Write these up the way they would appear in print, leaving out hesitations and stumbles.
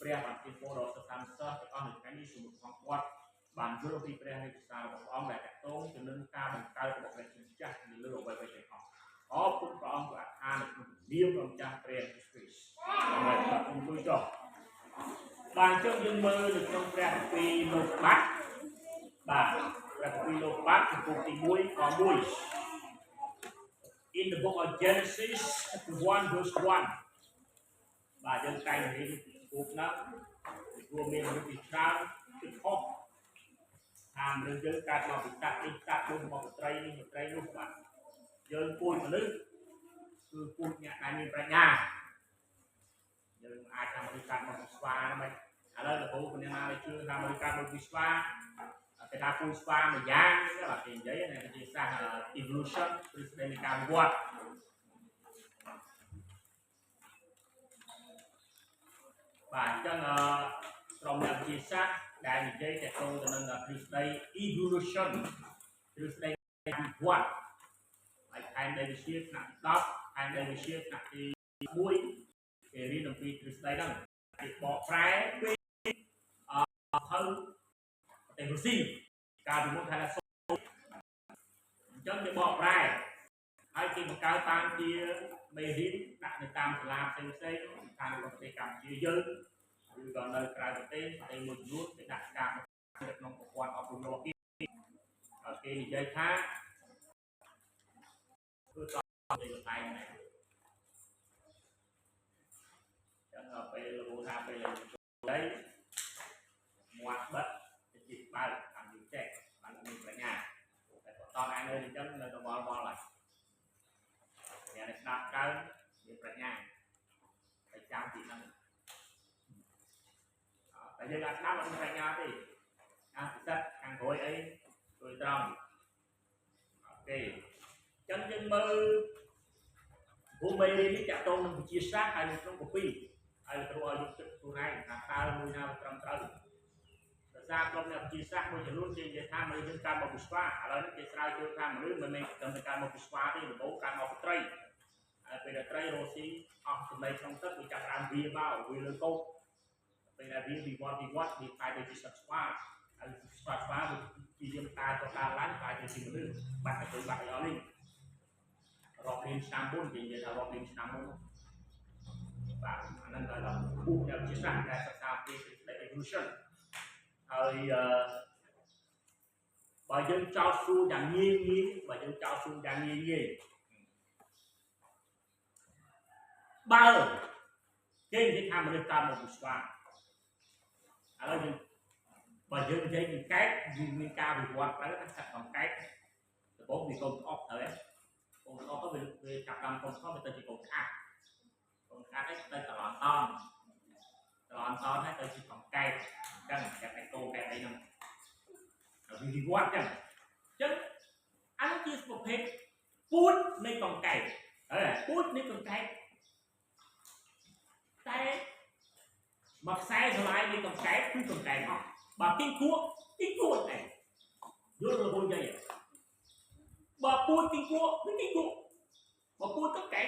ព្រះបានជាពលរដ្ឋសាមសិស្សទាំងអស់នៅថ្ងៃនេះសូមផងគាត់បានយល់ពីព្រះនៃសាររបស់ព្រះអង្គដែលតកតងទៅនឹងការបង្កើតរបស់ព្រះជាម្ចាស់នៅលើអ្វីៗទាំងអស់អរគុណព្រះអង្គព្រះអានៅក្នុងនាមរបស់ម្ចាស់ព្រះគ្រីស្ទហើយខ្ញុំជួយចុះបានចុះយើងមើលនៅក្នុងព្រះគម្ពីរលោកបាត់បាទព្រះគម្ពីរលោកបាត់ចំពោះទី1ខ1 In the book of Genesis chapter 1 verse 1បាទយើងតែងរៀនពីគោលណារួមមានមនុស្សជាច្រើនពីខុសថាមនុស្សយើងកើតមកពីតាក់នេះតាក់នោះមកត្រីនេះត្រីនោះបាទយើងគួរមនុស្សគឺគួរអ្នកដែលមានប្រាជ្ញាយើងអាចថាមនុស្សកើតមកពីស្វាមិនឥឡូវលោកគ្រូคนណាដែលជឿថាមនុស្សកើតមកពីស្វាគេថាពូស្វាមួយយ៉ាងនេះបាទគេនិយាយនៅវិទ្យាសាស្ត្រ evolution ឬស្ដីនៃការវិវត្តបាទអញ្ចឹងក្រុមអ្នកវិទ្យាសាស្ត្រដែលនិយាយទៅទៅនឹងទ្រឹស្ដី evolution ទ្រឹស្ដីវិវត្តហើយខែនៃវិទ្យាថ្នាក់ទី10ខែនៃវិទ្យាថ្នាក់ទី1គេរៀនអំពីទ្រឹស្ដីហ្នឹងគេបកប្រែពីទៅប្រទេសរុស្ស៊ីកាលពីមុនថាសូអញ្ចឹងគេបកប្រែហើយគេបង្កើតតាមជាមេរៀនដាក់នៅតាមសាលាផ្សេងៗតាមប្រទេសកម្ពុជាយើងឬក៏នៅក្រៅប្រទេសមួយចំនួនគេដាក់ការនៅក្នុងប្រព័ន្ធអប់រំលោកគេនិយាយថាគឺតទៅតែហ្នឹងចឹងពេលលោកថាពេលលេងមាត់បិទជាបើកតាមយូរចេះបានមានប្រាជ្ញាតែបន្តឯនៅអញ្ចឹងនៅទៅវល់ហើយអ្នកស្ដាប់កើមានប្រាជ្ញាហើយចាំពីហ្នឹងតែយើងអាចស្ដាប់អត់មានប្រាជ្ញាទេអាពិសិដ្ឋខាងក្រោយអីជួយត្រង់អូខេអញ្ចឹងយើងមើលភូមិនេះចាក់តងនឹងវិទ្យាសាស្ត្រហើយនៅក្នុងកពីហើយគ្រូឲ្យយកទឹកខ្លួនឯងថាតើមួយណាត្រឹមត្រូវដោយសារក្រុមអ្នកវិទ្យាសាស្ត្រមួយចំនួនគេនិយាយថាមនុស្សយើងកើតមកពីស្វាឥឡូវនេះគេស្រាវជ្រាវថាមនុស្សមិនមែនត្រឹមតែកើតមកពីស្វាទេដំបូងកើតមកពីត្រីហើយពេលដែលត្រីរស់ស៊ីអស់ចំណីក្នុងទឹកវាចាប់ដើមវាមកវាលើកោកពេលដែលវាវិវត្តវាតែដូចជាសត្វស្វាហើយស្វាវាជាយើងតាទៅដើរឡើងតែជាមនុស្សបាត់ទៅបាត់អស់នេះរាប់លានឆ្នាំមុនគេនិយាយថារាប់លានឆ្នាំមុនបាទអាហ្នឹងក៏ដល់គូអ្នកវិទ្យាសាស្ត្រដែលសិក្សាពីទ្រឹស្ដី evolution ហើយបើយើងចោទសួរយ៉ាងងាយបើយើងចោទសួរយ៉ាងងាយបើគេនិយាយថាមនុស្សកើតមកពីស្វាឥឡូវយើងបើយើងនិយាយពីកែបមានការវិវត្តទៅថាសត្វក្នុងកែបដំបូងវាកូនក្អកទៅកូនក្អកទៅវាចាប់ដើមកូនក្អកវាទៅជាកូនក្អាត់ហើយទៅតឡនតនហើយទៅជាក្នុងកែបអញ្ចឹងតែកូនកែបអីហ្នឹងវាវិវត្តអញ្ចឹងអានេះជាប្រភេទពូជនៃកង្កែបហើយពូជនៃកង្កែបតែមកខ្សែស្រឡាយនៃកង្កែបគឺកង្កែបអស់បើគីគួរឯងយល់របស់និយាយបើពូជគីគួរគឺគីគួរបើពូជកង្កែប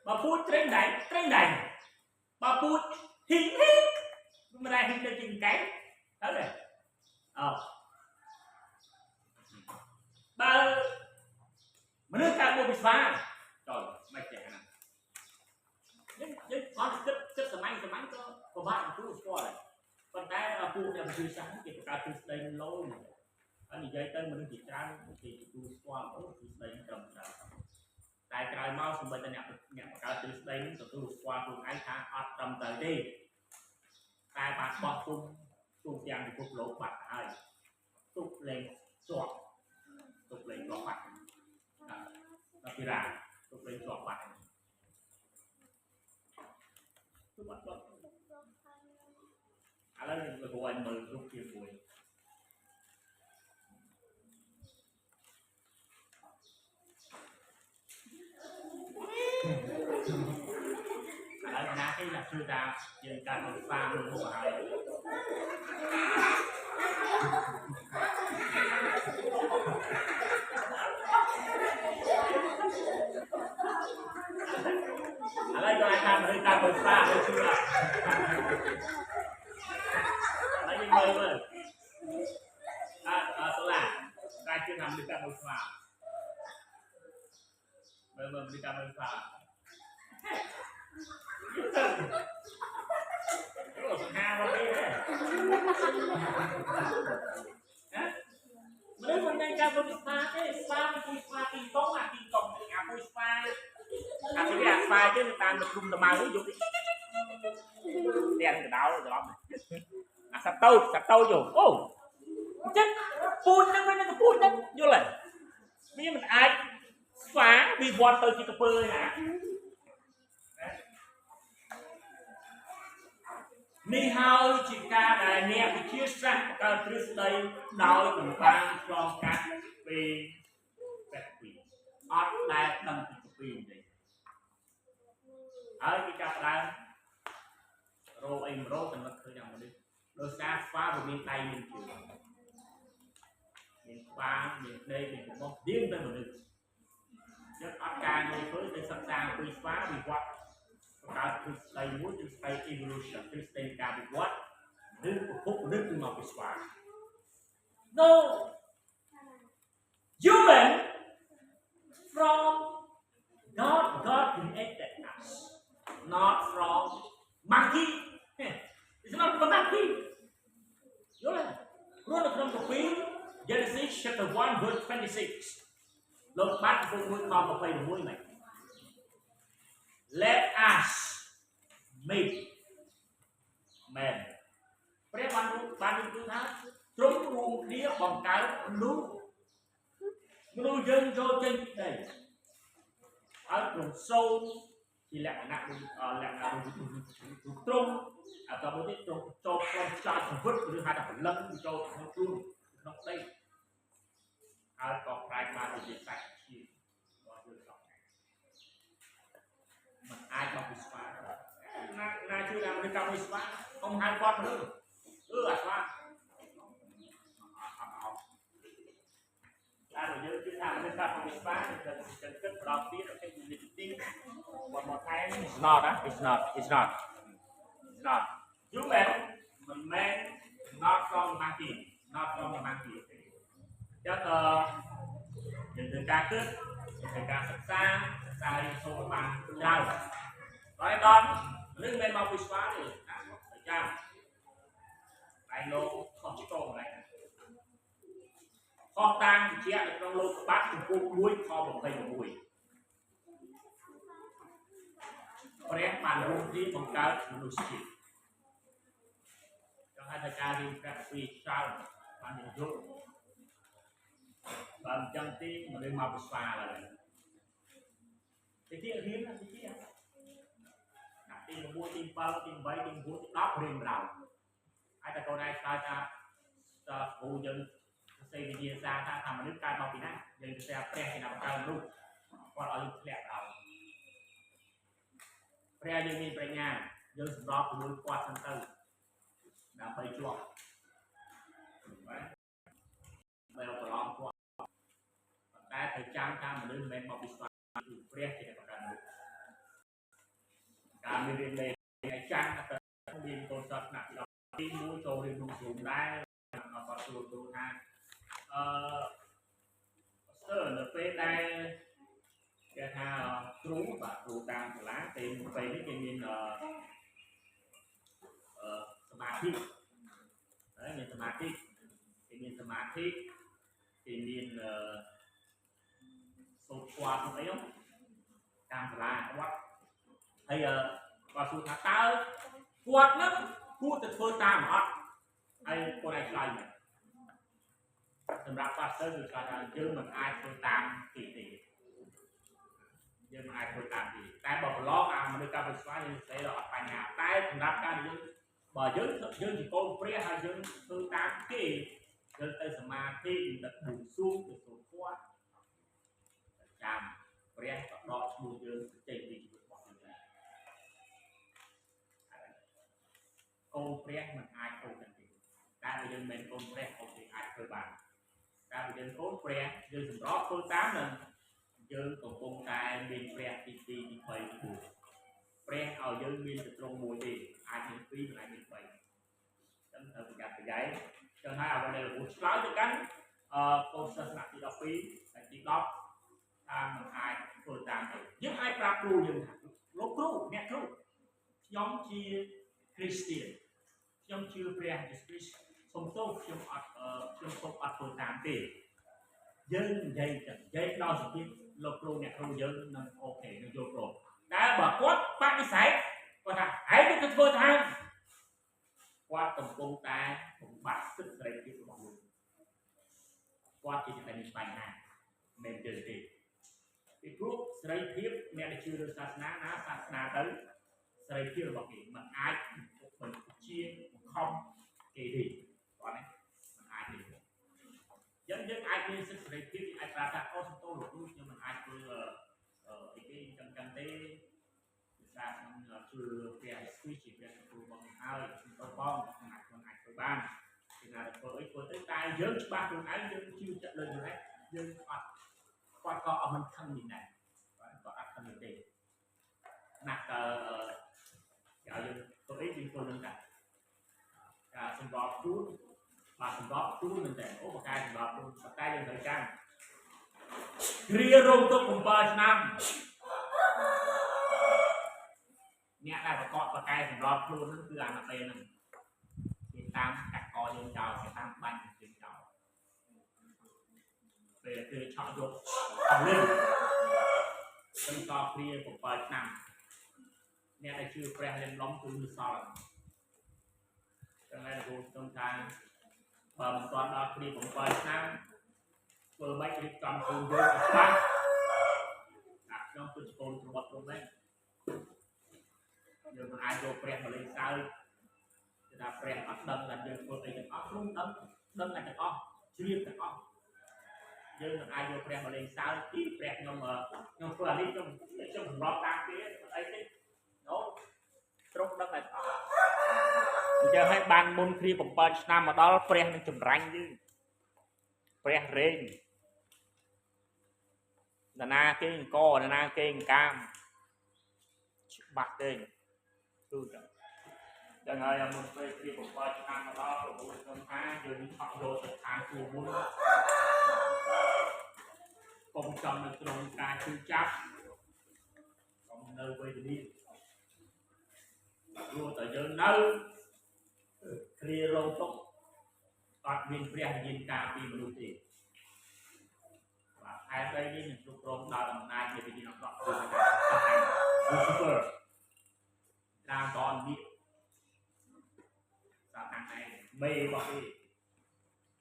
បើពូជត្រេងដែរបើពូជហ៊ីងមិនដែរហ៊ីងទៅជាកង្កែបហើយទេបើមនុស្សកើតមកពីស្វាចូលមិនចេះណាយើងអត់គិតសម័យក៏ពិបាកទទួលស្គាល់ដែរប៉ុន្តែពួកអ្នកវិទ្យាសាស្ត្រគេបង្កើតទ្រឹស្ដីលោហើយនិយាយទៅមនុស្សជាច្រើនគេទទួលស្គាល់ទ្រឹស្ដីត្រឹមត្រូវតែក្រោយមកសម្បត្តិអ្នកបង្កើតទ្រឹស្ដីនឹងទទួលស្គាល់ខ្លួនឯងថាអត់ត្រឹមត្រូវទេតែបានបោះពុំទូទាំងពិភពលោកបាត់ហើយទុកលេងជាប់បាត់ដល់ពីរ៉ាទុកលេងជាប់បាត់ទុកបាត់ឥឡូវយើងទៅឲ្យមើលរូបភាពមួយឥឡូវណាគេnakជឿថាយើងកើតមកស្វាមួយហូបហើយឥឡូវយើងអាចថាមនុស្សកើតមកស្វាមិនជឿ មើលពីកាមេរ៉ាអូសង្ហាមកទេមនុស្សមិនដឹងការពុយស្វាទេស្វាមិនពុយស្វាទីកងអាទីកងអាពុយស្វាអាទីអាស្វាទេតាមទៅគុំតម៉ៅយកទៀតកដោច្រឡំអាសាប់តូចយកអូអញ្ចឹងពូជហ្នឹងវិញទៅពូជហ្នឹងយល់ទេវាមិនអាចស្វាវិវត្តទៅជាកពើណានេះហើយជាការដែលអ្នកវិទ្យាសាស្ត្របង្កើតទ្រឹស្ដីដោយមិនបានឆ្លងកាត់ពីអត់ដែលដឹងពីទេហើយគេចាប់ដើមរោអីរោតែមិនឃើញយ៉ាងនេះដោយសារស្វាវាមានដៃមានជើងមានក្បាលមានដេកមានកំបោះទៀងទៅមនុស្សយកអត់ការងារធ្វើទៅសិក្សាពីស្វាវិវត្តបង្កើតទ្រឹស្ដីមួយគឺស្ដី evolution ទ្រឹស្ដីការវិវត្តឬប្រភពមនុស្សគឺមកពីស្វា No human from God created us not from monkey it's not from monkey យល់ទេព្រោះនៅក្នុងកាពី Genesis chapter 1 verse 26លោកបាត់ពុកមួយខ26មែន Let us make man ព្រះបានទូថាទ្រង់រួមគ្នាបង្កើតមនុស្សយើងចូលចេញពីដីហើយទ្រង់សូមជាលក្ខណៈរូបទ្រង់អាតមកទៀតទ្រង់ចូលក្នុងខ្យល់ជីវិតឬហៅថាព្រលឹងចូលក្នុងខ្លួនក្នុងដីហើយក៏ប្រែបានជាសាច់ជារបស់យើងសោះមិនអាចមកពីស្វាណាជួយដល់មនុស្សកម្មពីស្វាកុំហៅគាត់មនុស្សអាស្វាតែយើងជឿថាមនុស្សកម្មពីស្វាទៅគិតប្រដៅទៀតទៅជានិតិone more time it's not you man not from monkey ចឹងយើងធ្វើការគិតធ្វើការសិក្សាឲ្យសូមបានច្រើនហើយដល់រឿងមិនមកពីស្វាទេចាំតែលោកខុសតោហ្នឹងខុសតាមវិជ្ជានៅក្នុងលោកបាត់ចំពោះ1ខ26ព្រះបានរួមគ្នាបង្កើតមនុស្សជាតិចង់ឲ្យតែការរៀនព្រះពីច្រើនបានយល់បើអញ្ចឹងទីមនុស្សមកពីស្វាឡើយទីរៀនទីទី1ទី7ទី8ទី9ទី10រៀនដល់ហើយតែកូនឯងឆ្លើយថាគ្រូយើងសរសេរវិទ្យាសាស្ត្រថាមនុស្សកើតមកពីណាយើងសរសេរព្រះជាបង្កើតមនុស្សគាត់ឲ្យធ្លាក់ដល់ព្រះយើងមានប្រាជ្ញាយើងសម្របជាមួយគាត់សិនទៅដើម្បីជាប់បាទបើប្រឡំគាត់តែត្រូវចាំថាមនុស្សមិនមែនមកពីស្វាគឺព្រះជាបង្កើតមនុស្សការមានរៀនលេខឲ្យចាំតែមានកូនសិស្សថ្នាក់ទី1ចូលរៀនក្នុងគ្រូដែរគាត់ចូលគ្រូថាស្ទើរនៅពេលដែលគេថាគ្រូបាទគ្រូតាមសាលាពេលនេះគេមានសមាធិហើយមានសមាធិគេមានសូត្រស្គាល់អីហ្នឹងតាមសាលាគាត់ហើយគាត់សួរថាតើគាត់នឹងគួរទៅធ្វើតាមអត់ហើយគាត់ឲ្យឆ្លើយមកសម្រាប់ប៉ាស្ទ័រគឺគាត់ថាយើងមិនអាចធ្វើតាមទីទេយើងមិនអាចធ្វើតាមទីតែបើប្រឡងអាមនុស្សកម្មវិស្វយើងស្អីដល់អត់បញ្ហាតែសម្រាប់ការយើងបើយើងជាកូនព្រះហើយយើងធ្វើតាមគេយើងទៅសមាធិទៅបួងសួងទៅសូត្រគាត់ចាំព្រះក៏ដកឈ្មោះយើងចេញពីជីវិតរបស់យើងដែរកូនព្រះមិនអាចធ្វើទាំងពីរតែបើយើងមិនកូនព្រះអូខេអាចធ្វើបានតែបើយើងកូនព្រះយើងសម្របធ្វើតាមនឹងយើងកំពុងតែមានព្រះទី2ទី3ទី4ព្រះឲ្យយើងមានតែត្រង់មួយទេអាចមាន2មិនអាចមាន3ចឹងត្រូវប្រយ័ត្នប្រយែងចឹងហើយអ្វីដែលលោកឆ្លើយទៅកាន់កូនសិស្សថ្នាក់ទី12ហើយទី10តាមមិនអាចធ្វើតាមទៅ យើងអាចប្រាប់គ្រូយើងថាលោកគ្រូអ្នកគ្រូខ្ញុំជា Christian ខ្ញុំជឿព្រះយេស៊ូវគ្រីស្ទសូមទោសខ្ញុំអត់ខ្ញុំសូមអត់ធ្វើតាមទេយើងនិយាយទៅនិយាយដល់សភាពលោកគ្រូអ្នកគ្រូយើងនឹងអូខេនឹងយល់ព្រមតែបើគាត់បដិសេធគាត់ថាឯងទៅធ្វើតាមគាត់កំពុងតែបំបត្តិសិទ្ធិសេរីភាពរបស់ខ្លួនគាត់ជាតែមានបញ្ហាមិនទេពីព្រោះសេរីភាពអ្នកដែលជឿលើសាសនាណាសាសនាទៅសេរីភាពរបស់គេមិនអាចមិនជាបង្ខំគេទេគាត់ណាមិនអាចទេយើងអាចមានសិទ្ធិសេរីភាពយើងអាចប្រាប់ថាអូសំទោសលោកគ្រូខ្ញុំមិនអាចធ្វើអីគេចឹងទេភាសាខ្ញុំជឿព្រះស្វីជាព្រះគ្រូរបស់ខ្ញុំហើយខ្ញុំទៅបងខ្ញុំអាចធ្វើបានពីណាទៅធ្វើអីធ្វើទៅតែយើងច្បាស់ខ្លួនឯងយើងជឿចិត្តលើខ្លួនឯងយើងអត់គាត់ក៏អត់មិនខឹងនេះដែរគាត់អត់ខឹងទេណាស់ទៅគេឲ្យយើងធ្វើអីយើងធ្វើនឹងដែរការសម្របខ្លួនបាទសម្របខ្លួនមែនតើអូបកាយសម្របខ្លួនបកាយយើងត្រូវចាំគ្រារោងទុក7ឆ្នាំអ្នកដែលប្រកបបកាយសម្របខ្លួនហ្នឹងគឺអាណពេលហ្នឹងគេតាមកាត់កយើងចោលគេតាមបាញ់យើងចោលពេលគឺឆក់យកអស់លឿនទៅតគ្រា7ឆ្នាំអ្នកដែលជឿព្រះលិមឡំគឺសល់ចឹងហើយគ្រូខ្ញុំថាបើមិនទាន់ដល់គ្រា7ឆ្នាំធ្វើម៉េចរៀបចំខ្លួនយើងឲ្យច្បាស់ដាក់ខ្ញុំគឺជាកូនរបស់ព្រមដែរយើងមិនអាចយកព្រះមកលេងសើចគឺថាព្រះអត់ដឹងថាយើងធ្វើអីទាំងអស់ព្រមដឹងតែទាំងអស់ជ្រាបទាំងអស់យើងមិនអាចយកព្រះមកលេងសើចទីព្រះខ្ញុំធ្វើអានេះខ្ញុំសម្របតាមគេអីទេណូត្រង់ដឹងតែអស់អញ្ចឹងឲ្យបានមុនគ្រា7ឆ្នាំមកដល់ព្រះនឹងចម្រាញ់យើងព្រះរែងនរណាគេអង្គនរណាគេអង្គកាមច្បាស់ទេគឺចឹងហើយមុនពេលគ្រា7ឆ្នាំមកដល់ប្រពន្ធខ្ញុំថាយើងឆក់យកទៅខាងគួរមុនកុំចង់នៅក្នុងការជឿចាប់កុំនៅវេទនាព្រោះតែយើងនៅគ្រារោងទុកអត់មានព្រះវិញ្ញាណការពីមនុស្សទេបាទឯđâyនេះនឹងគ្រប់គ្រងដោយអំណាចនៃវិញ្ញាណអក្រក់គឺថា Lucifer តាមតននេះតាមខាងឯងមេរបស់គេ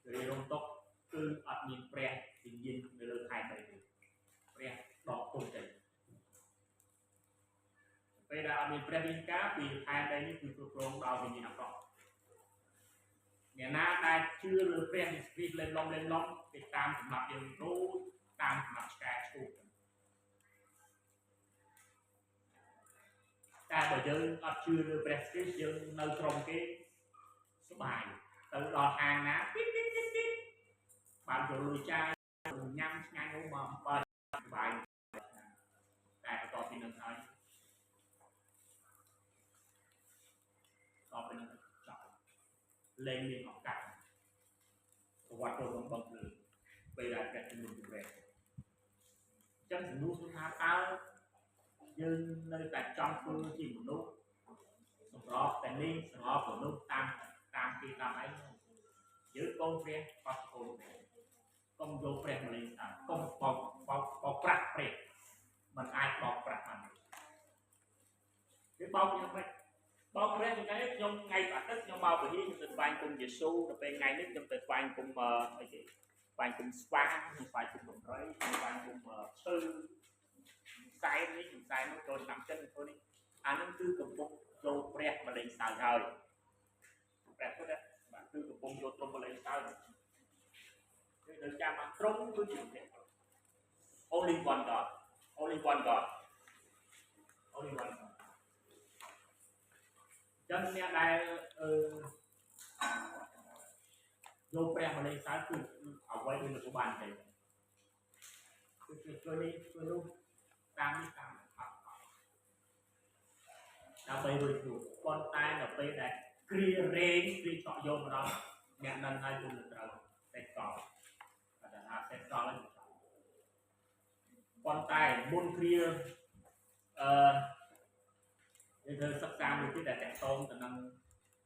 គ្រារោងទុកគឺអត់មានព្រះវិញ្ញាណនៅលើខែដីទេព្រះដកទុំទៅពេលដែលអត់មានព្រះវិញ្ញាណការពីខែដីនេះគឺគ្រប់គ្រងដោយវិញ្ញាណអក្រក់អ្នកណាដែលជឿលើព្រះយេស៊ូវគ្រីស្ទលេងឡំគេតាមសម្រាប់យើងដូចតាមសម្រាប់ឆ្កែឈូកតែបើយើងអត់ជឿលើព្រះគ្រីស្ទយើងនៅក្រុមគេសុបាយទៅដល់ហាងណាបានចូលលុយចាយញ៉ាំឆ្ងាញ់មកបើសុបាយតែបន្ទាប់ពីនឹងហើយដល់ពេលនឹងចប់លេងមានឱកាសប្រវត្តិចូលក្នុងបង្លើពេលដែលកាត់ជំនុំជម្រះចឹងសំណួរគឺថាតើយើងនៅតែចង់ធ្វើជាមនុស្សសម្របតែនេះសម្របមនុស្សតាមគេតាមអីយើងកូនព្រះក៏កូនព្រះកុំយកព្រះមកលេងសើចកុំបោកប្រាស់ព្រះមិនអាចបោកប្រាស់បានគេបោកយ៉ាងម៉េចបោកព្រះថ្ងៃខ្ញុំថ្ងៃអាទិត្យខ្ញុំមកពហិខ្ញុំទៅស្វែងគុំយេស៊ូដល់ពេលថ្ងៃនេះខ្ញុំទៅស្វែងគុំអីគេស្វែងគុំស្វាខ្ញុំស្វែងគុំដំរីខ្ញុំស្វែងគុំឈើខ្សែនេះខ្សែនោះចូលឆ្នាំចិនthôiនេះអានឹងគឺកំពុងចូលព្រះមកលេងសើចហើយព្រះពុទ្ធបាទគឺកំពុងយកត្រង់មកលេងសើចគឺនៅចាំបានត្រង់គឺជាព្រះ only one God only one God ចឹងអ្នកដែលយកព្រះមកលេងសើចគឺអ្វីដែលមិនបានទេគឺធ្វើនេះធ្វើនោះតាមនេះតាមអត់ដើម្បីរួចព្រោះប៉ុន្តែដល់ពេលដែលគ្រារែងគ្រាឆក់យកមកដល់អ្នកនឹងឲ្យគុំត្រូវតែកល់តែថាតែកល់ហើយប៉ុន្តែមុនគ្រា យើងធ្វើសិក្សាមួយទៀតដែលតកតងទៅនឹង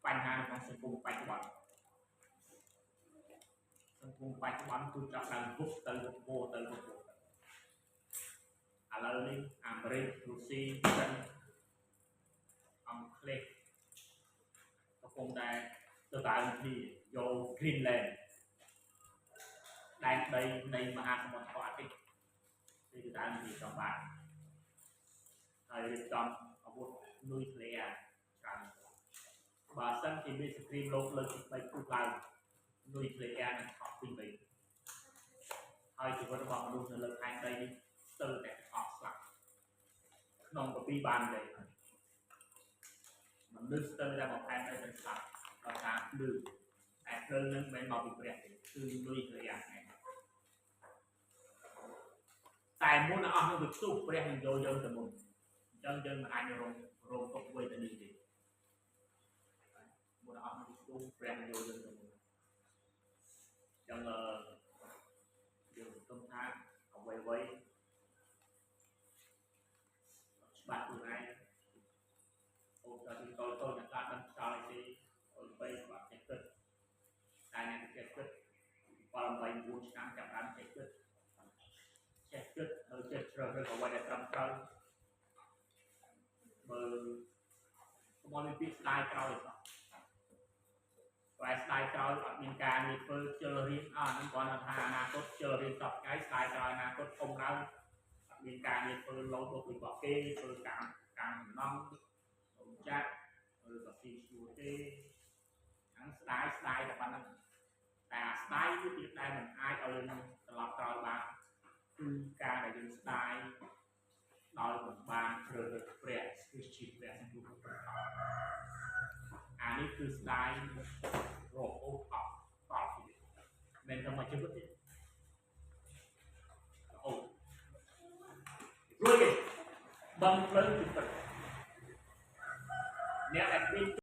បញ្ហាក្នុងសង្គមបច្ចុប្បន្នគឺចាប់ដើមពុះទៅពុះទៅឥឡូវនេះអាមេរិករុស្ស៊ីចិនអង់គ្លេសកំពុងតែទៅដើមគ្នាយក Greenland ដែនដីនៃមហាសមុទ្រអាតិកគឺដើមគ្នាចង់បានហើយរៀបចំអាវុធនុយក្លេអ៊ែរច្រើនបើសិនជាមានសង្គ្រាមលោកលើកទី3ពុះឡើងនុយក្លេអ៊ែរនឹងថប់ពីវិញហើយជីវិតរបស់មនុស្សនៅលើផែនដីនេះស្ទើរតែអស់ស្លាប់ក្នុងកពីបានទេមនុស្សស្ទើរតែមកផែនដីទៅស្លាប់ដោយសារភ្លើងតែភ្លើងនឹងមិនមកពីព្រះទេគឺនុយក្លេអ៊ែរតែមុនអស់នឹងវិទុព្រះនឹងយកយើងទៅមុនអញ្ចឹងយើងមិនអាចរងទុកវេទនាទេមុនអស់នឹងវិទុព្រះនឹងយកយើងទៅមុនអញ្ចឹងយើងសង្ឃឹមថាអ្វីច្បាស់ខ្លួនឯងអូនដល់ទីតូចៗអ្នកខ្លះដឹងខ្សោយទេអូនបីបាក់ចេះគិតតែអ្នកចេះគិត8 9ឆ្នាំចាប់បានចេះគិតហើយចេះជ្រើសរើសអ្វីដែលត្រឹមត្រូវមើលកុំឲ្យមានពាក្យស្ដាយក្រោយសោះតែស្ដាយក្រោយអត់មានការងារធ្វើជិលរៀនហ្នឹងគាត់ថាអនាគតជិលរៀនសពថ្ងៃស្ដាយក្រោយអនាគតធំឡើងអត់មានការងារធ្វើលោតទៅពីបកគេធ្វើការដំណំលោកចាក់ឬក៏ស៊ីឈ្នួលទេហ្នឹងស្ដាយតែប៉ុណ្្នឹងតែអាស្ដាយគឺទៀតដែលមិនអាចឲ្យយើងត្រឡប់ក្រោយបានគឺការដែលយើងស្ដាយដោយមិនបានជ្រើសរើសព្រះគឺជីវិតព្រះសង្ឃព្រះអានេះគឺស្ដាយរហូតអស់តទៀតមិនតែមកជីវិតទេរហូតរួចទេបំភ្លឺជីវិតអ្នកដែលមាន